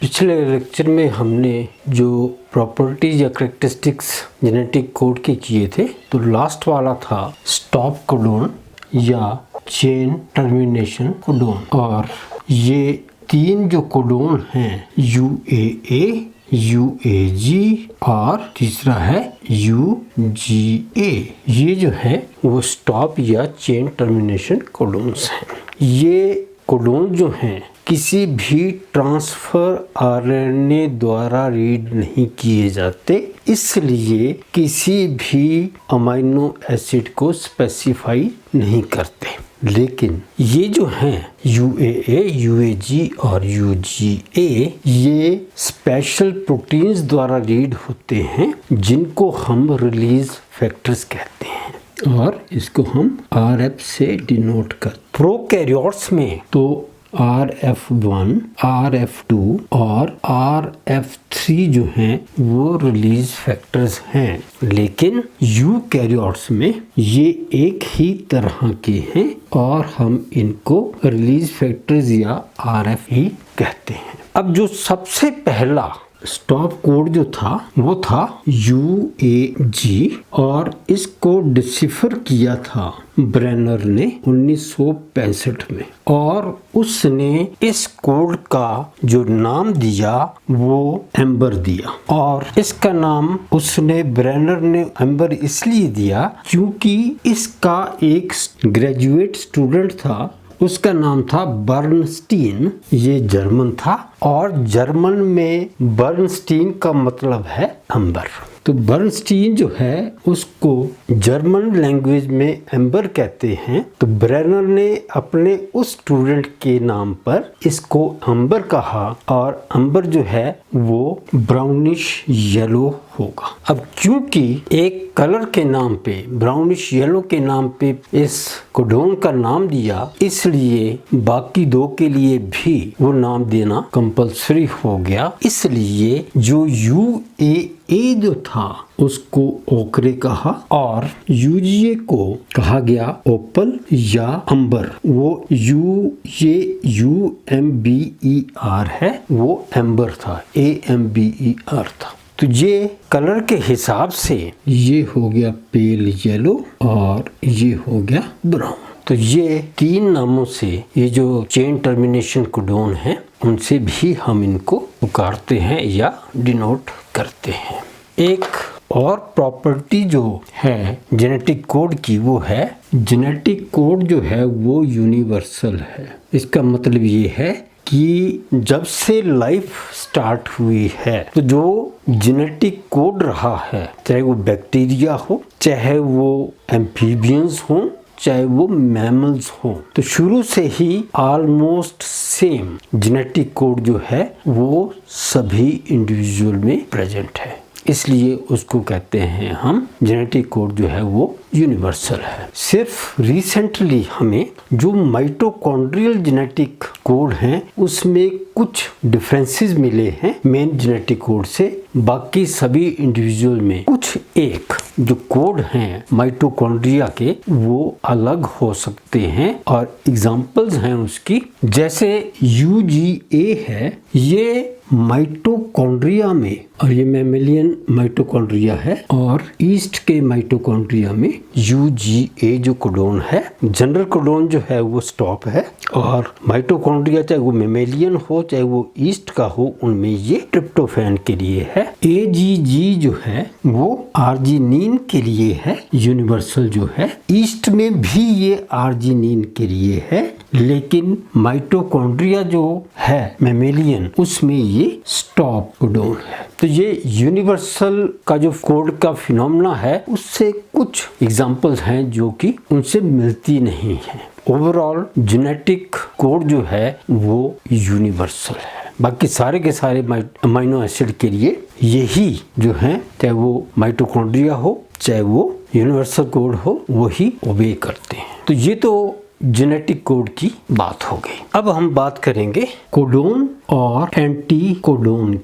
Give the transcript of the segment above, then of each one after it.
पिछले लेक्चर में हमने जो प्रॉपर्टीज या करेक्टरिस्टिक्स जेनेटिक कोड के किए थे, तो लास्ट वाला था स्टॉप कोडोन या चेन टर्मिनेशन कोडोन। और ये तीन जो कोडोन हैं UAA, UAG और तीसरा है UGA, ये जो है वो स्टॉप या चेन टर्मिनेशन कोडोन्स हैं। ये कोडोन जो हैं किसी भी ट्रांसफर RNA द्वारा रीड नहीं किए जाते, इसलिए किसी भी अमीनो एसिड को स्पेसिफाई नहीं करते। लेकिन ये जो हैं UAA, UAG और UGA, ये स्पेशल प्रोटीन्स द्वारा रीड होते हैं जिनको हम रिलीज फैक्टर्स कहते हैं और इसको हम RF से डिनोट करते हैं। प्रोकैरियोट्स में तो RF1, RF2 और RF3 जो हैं वो रिलीज फैक्टर्स हैं, लेकिन यूकैरियोट्स में ये एक ही तरह के हैं और हम इनको रिलीज फैक्टर्स या RF ही कहते हैं। अब जो सबसे पहला स्टॉप कोड जो था वो था UAG और इसको डिसिफर किया था ब्रेनर ने 1965 में, और उसने इस कोड का जो नाम दिया वो एम्बर दिया। और इसका नाम उसने ब्रेनर ने एम्बर इसलिए दिया क्योंकि इसका एक ग्रेजुएट स्टूडेंट था, उसका नाम था बर्नस्टीन। ये जर्मन था और जर्मन में बर्नस्टीन का मतलब है एम्बर। तो बर्नस्टीन जो है उसको जर्मन लैंग्वेज में एम्बर कहते हैं, तो ब्रेनर ने अपने उस स्टूडेंट के नाम पर इसको एम्बर कहा और एम्बर जो है वो ब्राउनिश येलो होगा। अब क्योंकि एक कलर के नाम पे, ब्राउनिश येलो के नाम पे इस कोडोन का नाम दिया, इसलिए बाकी दो के लिए भी वो नाम देना कंपल्सरी हो गया। इसलिए जो UAA जो था उसको ओकरे कहा और UGA को कहा गया ओपल या अंबर। वो UAMBER है, वो एम्बर था, AMBER था। तो ये कलर के हिसाब से ये हो गया पेल येलो और ये हो गया ब्राउन। तो ये तीन नामों से ये जो चेन टर्मिनेशन कोडोन है उनसे भी हम इनको पुकारते हैं या डिनोट करते हैं। एक और प्रॉपर्टी जो है जेनेटिक कोड की वो है जेनेटिक कोड जो है वो यूनिवर्सल है। इसका मतलब ये है कि जब से लाइफ स्टार्ट हुई है तो जो जेनेटिक कोड रहा है, चाहे वो बैक्टीरिया हो, चाहे वो एम्फीबियंस हो, चाहे वो मैमल्स हो, तो शुरू से ही ऑलमोस्ट सेम जेनेटिक कोड जो है वो सभी इंडिविजुअल में प्रेजेंट है, इसलिए उसको कहते हैं हम जेनेटिक कोड जो है वो यूनिवर्सल है। सिर्फ रिसेंटली हमें जो माइटोकॉन्ड्रियल जेनेटिक कोड हैं उसमें कुछ डिफरेंसेस मिले हैं मेन जेनेटिक कोड से, बाकी सभी इंडिविजुअल में कुछ एक जो कोड हैं माइटोकॉन्ड्रिया के वो अलग हो सकते हैं और एग्जांपल्स हैं उसकी, जैसे UGA है, ये माइटोकॉन्ड्रिया में, और ये मैमेलियन माइटोकॉन्ड्रिया है, और ईस्ट के माइटोकॉन्ड्रिया में UGA जो कोडोन है, जनरल कोडोन जो है वो स्टॉप है, और माइटोकॉन्ड्रिया चाहे वो मैमेलियन हो चाहे वो ईस्ट का हो उनमें ये ट्रिप्टोफैन के लिए है। AGG जो है वो आर्जिनिन के लिए है, यूनिवर्सल जो है। ईस्ट में भी ये आर्जिनिन के लिए है, लेकिन माइटोकॉन्ड्रिया जो है मैमेलियन उसमें ये स्टॉप कोडोन है। तो ये यूनिवर्सल का जो कोड का फिनोमेना है उससे कुछ एग्जांपल्स हैं जो कि उनसे मिलती नहीं है। ओवरऑल जेनेटिक कोड जो है वो यूनिवर्सल है, बाकी सारे के सारे अमीनो एसिड के लिए यही जो है, चाहे वो माइटोकॉन्ड्रिया हो चाहे वो यूनिवर्सल कोड हो, वही ओबे करते हैं। तो ये तो जेनेटिक कोड की बात हो गई। अब हम बात करेंगे कोडोन और एंटी कोडोन।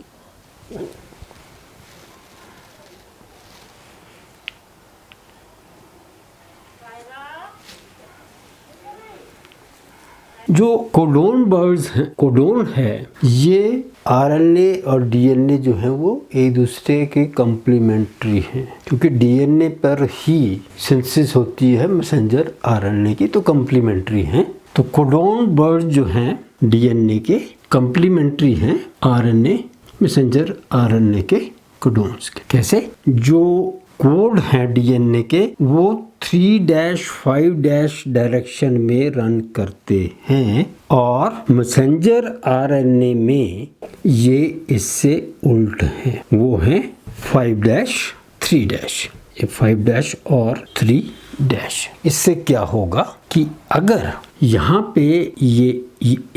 जो कोडोन वर्ड्स हैं, कोडोन है, ये आरएनए और डीएनए जो है वो एक दूसरे के कम्प्लीमेंट्री हैं, क्योंकि डीएनए पर ही सिंथेसिस होती है मैसेंजर आरएनए की, तो कम्प्लीमेंट्री हैं। तो कोडोन वर्ड जो हैं डीएनए के कम्प्लीमेंट्री हैं आरएनए मैसेंजर आरएनए के कोडोन्स के। कैसे? जो कोड हैं डीएनए के वो 3-5 डायरेक्शन में रन करते हैं और मैसेंजर आरएनए में ये इससे उल्ट हैं, वो हैं 5-3। ये 5- और 3-। इससे क्या होगा कि अगर यहाँ पे ये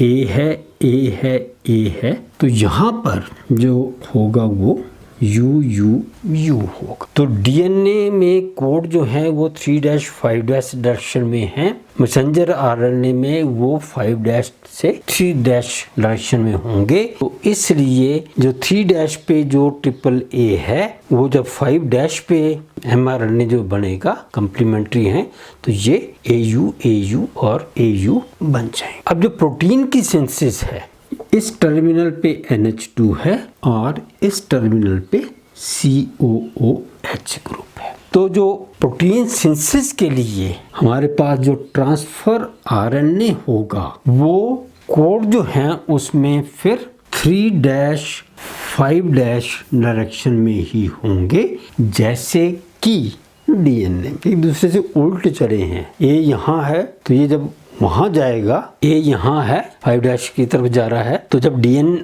ए है, ए है, ए है, तो यहाँ पर जो होगा वो यू होगा। तो डीएनए में कोड जो है वो 3-5 डायरेक्शन में है, मैसेंजर आरएनए में वो 5- से 3- डायरेक्शन में होंगे। तो इसलिए जो 3- पे जो AAA है वो जब 5- पे mRNA जो बनेगा कम्प्लीमेंट्री है, तो ये AU और AU बन जाएंगे। अब जो प्रोटीन की सिंथेसिस है, इस टर्मिनल पे NH2 है और इस टर्मिनल पे COOH ग्रुप है। तो जो प्रोटीन सिंथेसिस के लिए हमारे पास जो ट्रांसफर आरएनए होगा वो कोड जो है उसमें फिर 3-5 डायरेक्शन में ही होंगे, जैसे कि डीएनए एक दूसरे से उल्ट चले हैं। ए यहाँ है तो ये जब वहां जाएगा, ए यहाँ है 5- की तरफ जा रहा है, तो जब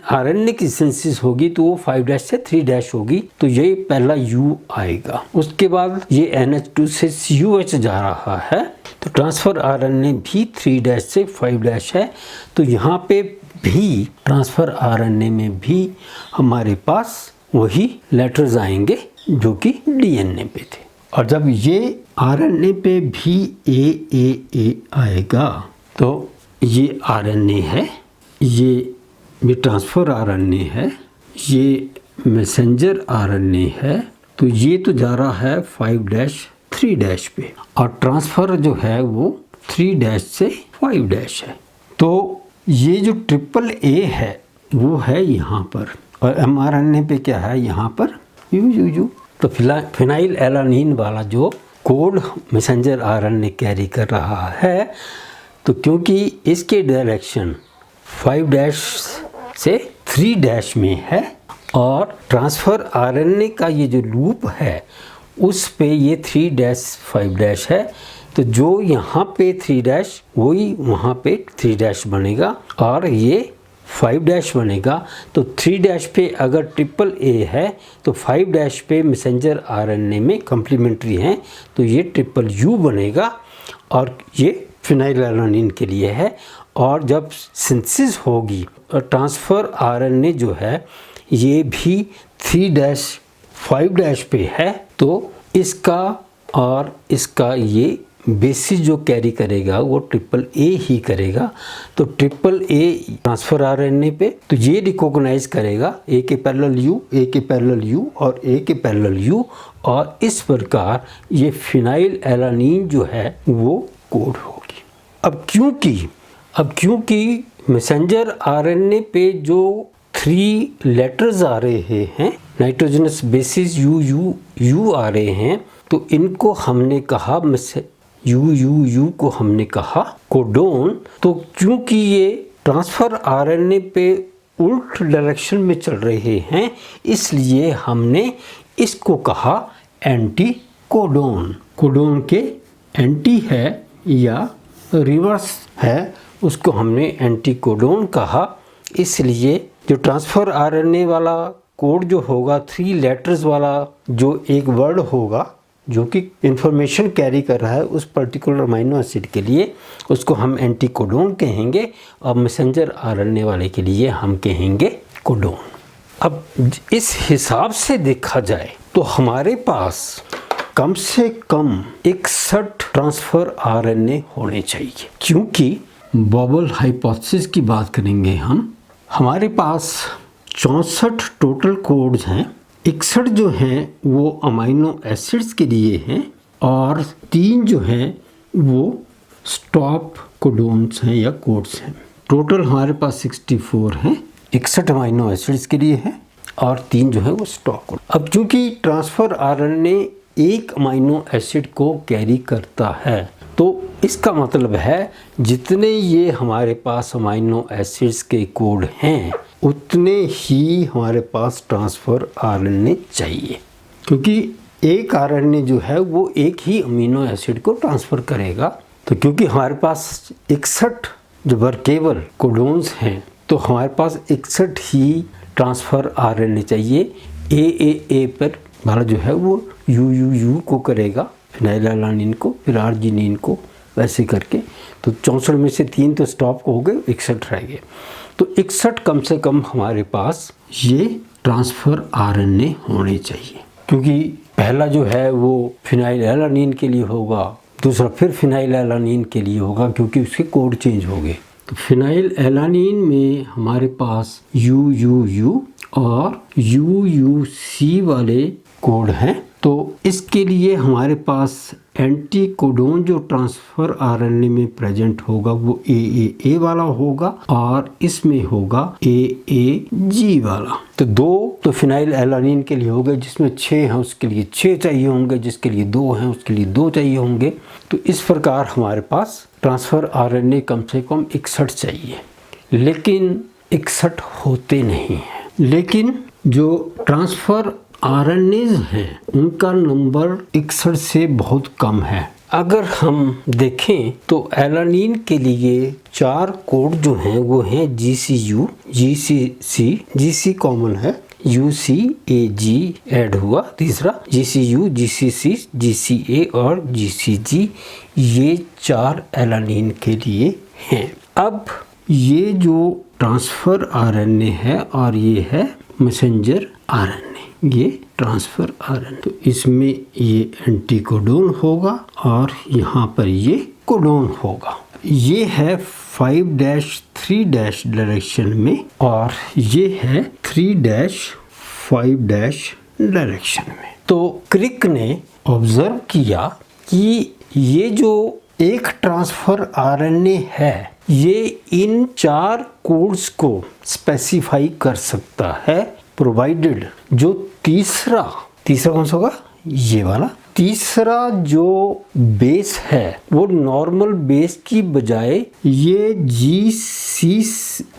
आरएनए की सिंथेसिस होगी तो वो 5- से 3- होगी, तो ये पहला U आएगा। उसके बाद ये NH2 से COH जा रहा है, तो ट्रांसफर आरएनए भी 3- से 5- है। तो यहाँ पे भी ट्रांसफर आरएनए में भी हमारे पास वही लेटर्स आएंगे जो कि डीएनए पे थे। और जब ये आरएनए पे भी ए आएगा, तो ये आरएनए है, ये ट्रांसफर आरएनए है, ये मैसेंजर आरएनए है, तो ये तो जा रहा है 5- 3- पे, और ट्रांसफर जो है वो 3- से 5- है। तो ये जो AAA है वो है यहाँ पर, और mRNA पे क्या है यहाँ पर यू। तो फिनाइल एलानिन वाला जो कोड मैसेंजर आरएनए कैरी कर रहा है, तो क्योंकि इसके डायरेक्शन 5- से 3- में है और ट्रांसफर आरएनए का ये जो लूप है उस पे ये 3- 5- है, तो जो यहाँ पे 3- वही वहाँ पे 3- बनेगा और ये 5- बनेगा। तो 3- पे अगर AAA है तो 5- पे मैसेंजर आरएनए में कम्प्लीमेंट्री हैं, तो ये UU बनेगा और ये फिनाइलएलानिन के लिए है। और जब सिंथेसिस होगी और ट्रांसफर आरएनए जो है ये भी 3- 5- पे है, तो इसका और इसका ये बेसिस जो कैरी करेगा वो AAA ही करेगा। तो AAA ट्रांसफर आरएनए पे, तो ये रिकॉग्नाइज करेगा A के पैरेलल U, A के पैरेलल U और A के पैरेलल U, और इस प्रकार ये फिनाइल एलानिन जो है वो कोड होगी। अब क्योंकि मैसेंजर आरएनए पे जो 3 लेटर्स आ रहे हैं, नाइट्रोजनस बेसिस U आ रहे हैं, तो इनको हमने कहा यू को हमने कहा कोडोन। तो क्योंकि ये ट्रांसफर आरएनए पे उल्ट डायरेक्शन में चल रहे हैं, इसलिए हमने इसको कहा एंटी कोडोन। कोडोन के एंटी है या रिवर्स है, उसको हमने एंटी कोडोन कहा। इसलिए जो ट्रांसफर आरएनए वाला कोड जो होगा 3 लेटर्स वाला जो एक वर्ड होगा जो कि इंफॉर्मेशन कैरी कर रहा है उस पर्टिकुलर अमीनो एसिड के लिए, उसको हम एंटी कोडोन कहेंगे, और मैसेंजर आरएनए वाले के लिए हम कहेंगे कोडोन। अब इस हिसाब से देखा जाए तो हमारे पास कम से कम 61 ट्रांसफर आरएनए होने चाहिए, क्योंकि बबल हाइपोथेसिस की बात करेंगे हम, हमारे पास 64 टोटल कोड्स हैं। 61 जो हैं वो अमीनो एसिड्स के लिए हैं और 3 जो हैं वो स्टॉप कोडोन्स हैं या कोड्स हैं। टोटल हमारे पास 64 हैं, 61 अमीनो एसिड्स के लिए है और 3 जो है वो स्टॉप कोड। अब चूंकि ट्रांसफर आरएनए एक अमीनो एसिड को कैरी करता है तो इसका मतलब है जितने ये हमारे पास अमीनो एसिड्स के कोड हैं उतने ही हमारे पास ट्रांसफर आरएनए चाहिए, क्योंकि एक आरएनए जो है वो एक ही अमीनो एसिड को ट्रांसफ़र करेगा। तो क्योंकि हमारे पास 61 जो वर्केबल कोडोन्स हैं तो हमारे पास 61 ही ट्रांसफ़र आरएनए चाहिए। ए पर वाला जो है वो यू को करेगा, फिनाइलएलानिन को, फिर आर्जिनिन को, वैसे करके। तो 64 में से 3 तो स्टॉप हो गए, 61 रह गए। तो 61 कम से कम हमारे पास ये ट्रांसफ़र आरएनए होने चाहिए, क्योंकि पहला जो है वो फिनाइलएलानिन के लिए होगा, दूसरा फिर फिनाइलएलानिन के लिए होगा क्योंकि उसके कोड चेंज हो गए। तो फिनाइलएलानिन में हमारे पास यू और यूसी वाले कोड हैं। तो इसके लिए हमारे पास एंटी कोडोन जो ट्रांसफर आरएनए में प्रेजेंट होगा वो ए वाला होगा और इसमें होगा AAG वाला। तो 2 तो फिनाइलएलानिन के लिए हो गए, जिसमें 6 हैं उसके लिए 6 चाहिए होंगे, जिसके लिए 2 हैं उसके लिए 2 चाहिए होंगे। तो इस प्रकार हमारे पास ट्रांसफर आरएनए कम से कम 61 चाहिए, लेकिन 61 होते नहीं हैं। लेकिन जो ट्रांसफर आरएनएज हैं उनका नंबर 61 से बहुत कम है। अगर हम देखें तो एलानिन के लिए 4 कोड जो हैं वो हैं GCU, GCC, GC कॉमन है, UC, AG ऐड हुआ, तीसरा GCU, GCC, GCA और GCG, ये 4 एलानिन के लिए हैं। अब ये जो ट्रांसफर आरएनए है और ये है मैसेंजर आरएनए, ये ट्रांसफर आरएनए। तो इसमें ये एंटीकोडोन होगा और यहाँ पर ये कोडोन होगा। ये है 5-3- डायरेक्शन में और ये है 3-5- डायरेक्शन में। तो क्रिक ने ऑब्जर्व किया कि ये जो एक ट्रांसफर आरएनए है ये इन 4 कोड्स को स्पेसिफाई कर सकता है, प्रोवाइडेड जो तीसरा कौन सा होगा, ये वाला तीसरा जो बेस है वो नॉर्मल बेस की बजाय ये GC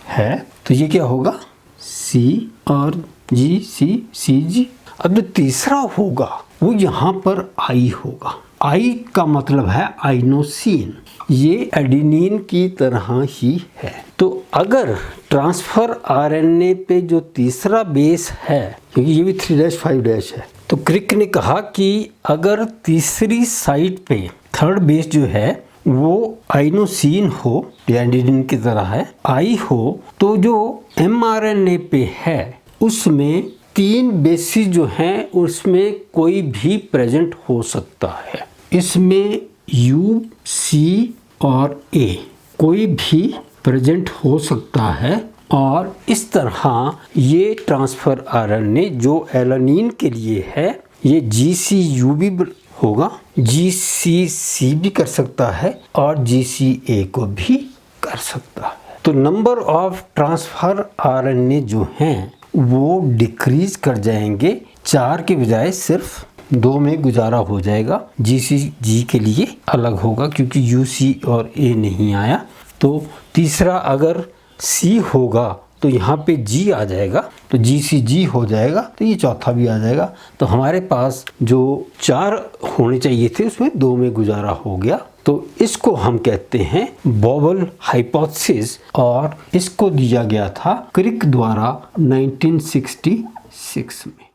है, तो ये क्या होगा C और GCG। अब जो तीसरा होगा वो यहाँ पर I होगा। I का मतलब है आइनोसिन, ये एडेनिन की तरह ही है। तो अगर ट्रांसफर आरएनए पे जो तीसरा बेस है, क्योंकि ये भी 3-5- है, तो क्रिक ने कहा कि अगर तीसरी साइड पे थर्ड बेस जो है वो आइनोसिन हो, एडेनिन की तरह है, I हो, तो जो mRNA पे है उसमें 3 बेसिस जो हैं उसमें कोई भी प्रेजेंट हो सकता है। इसमें U, C और A कोई भी प्रेजेंट हो सकता है और इस तरह ये ट्रांसफर आरएनए जो एलानिन के लिए है ये GCU भी होगा, GCC भी कर सकता है और GCA को भी कर सकता है। तो नंबर ऑफ ट्रांसफर आरएनए जो हैं वो डिक्रीज कर जाएंगे, 4 के बजाय सिर्फ 2 में गुजारा हो जाएगा। GCG के लिए अलग होगा क्योंकि UC और A नहीं आया। तो तीसरा अगर C होगा तो यहाँ पे G आ जाएगा, तो GCG हो जाएगा, तो ये चौथा भी आ जाएगा। तो हमारे पास जो 4 होने चाहिए थे उसमें 2 में गुजारा हो गया। तो इसको हम कहते हैं बॉबल हाइपोथेसिस और इसको दिया गया था क्रिक द्वारा 1966 में।